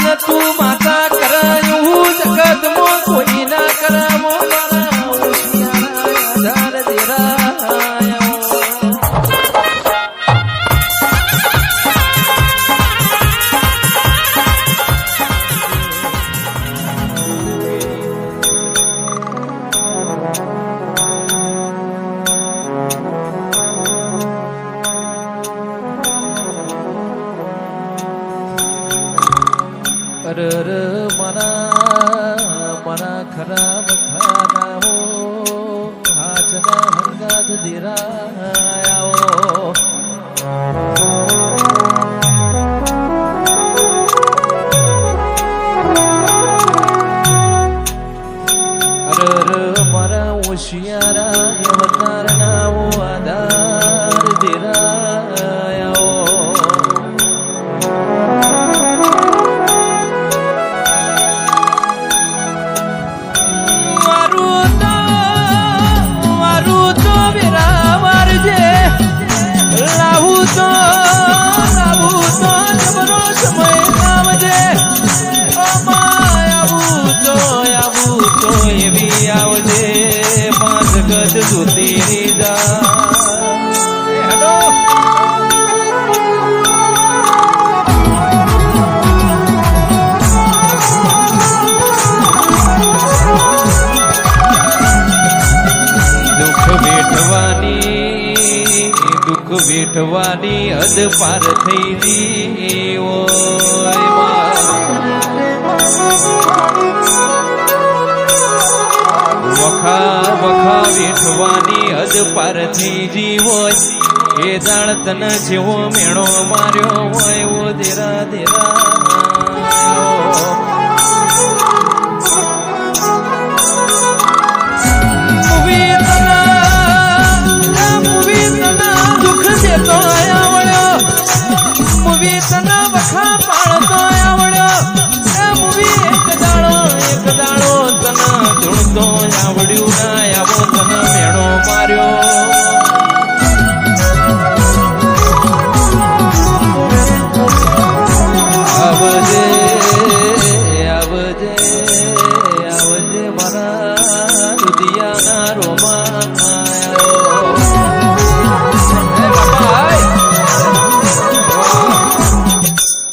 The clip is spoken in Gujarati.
અને તું માતા કરાયું જગત મો કોઈ ના કરાવો મારા હોશિયારા આધાર દેરાયો અરર મના ખરાબ ખાનાઓ હાજના હંગાત દેરાયાઓ અરર મારા હોશિયારા અવતારનાઓ આધાર દેરાયાઓ એવી આવજે પાંચ ગજ સુધીની દુઃખ વેઠવાની હદ પાર થઈ ગઈ વખા વેઠવાની હદ પાર થઈ જી હોય એ જાણ તને જેવો મેણો માર્યો હોય ઓ દેરા દેરા દુઃખ દેતો આવડ્યો મૂવી તને વખા પાડતો આવડ્યો મૂવી એક દાડો તને ધૂણતો આવડ્યું ના આવો તને મેણો માર્યો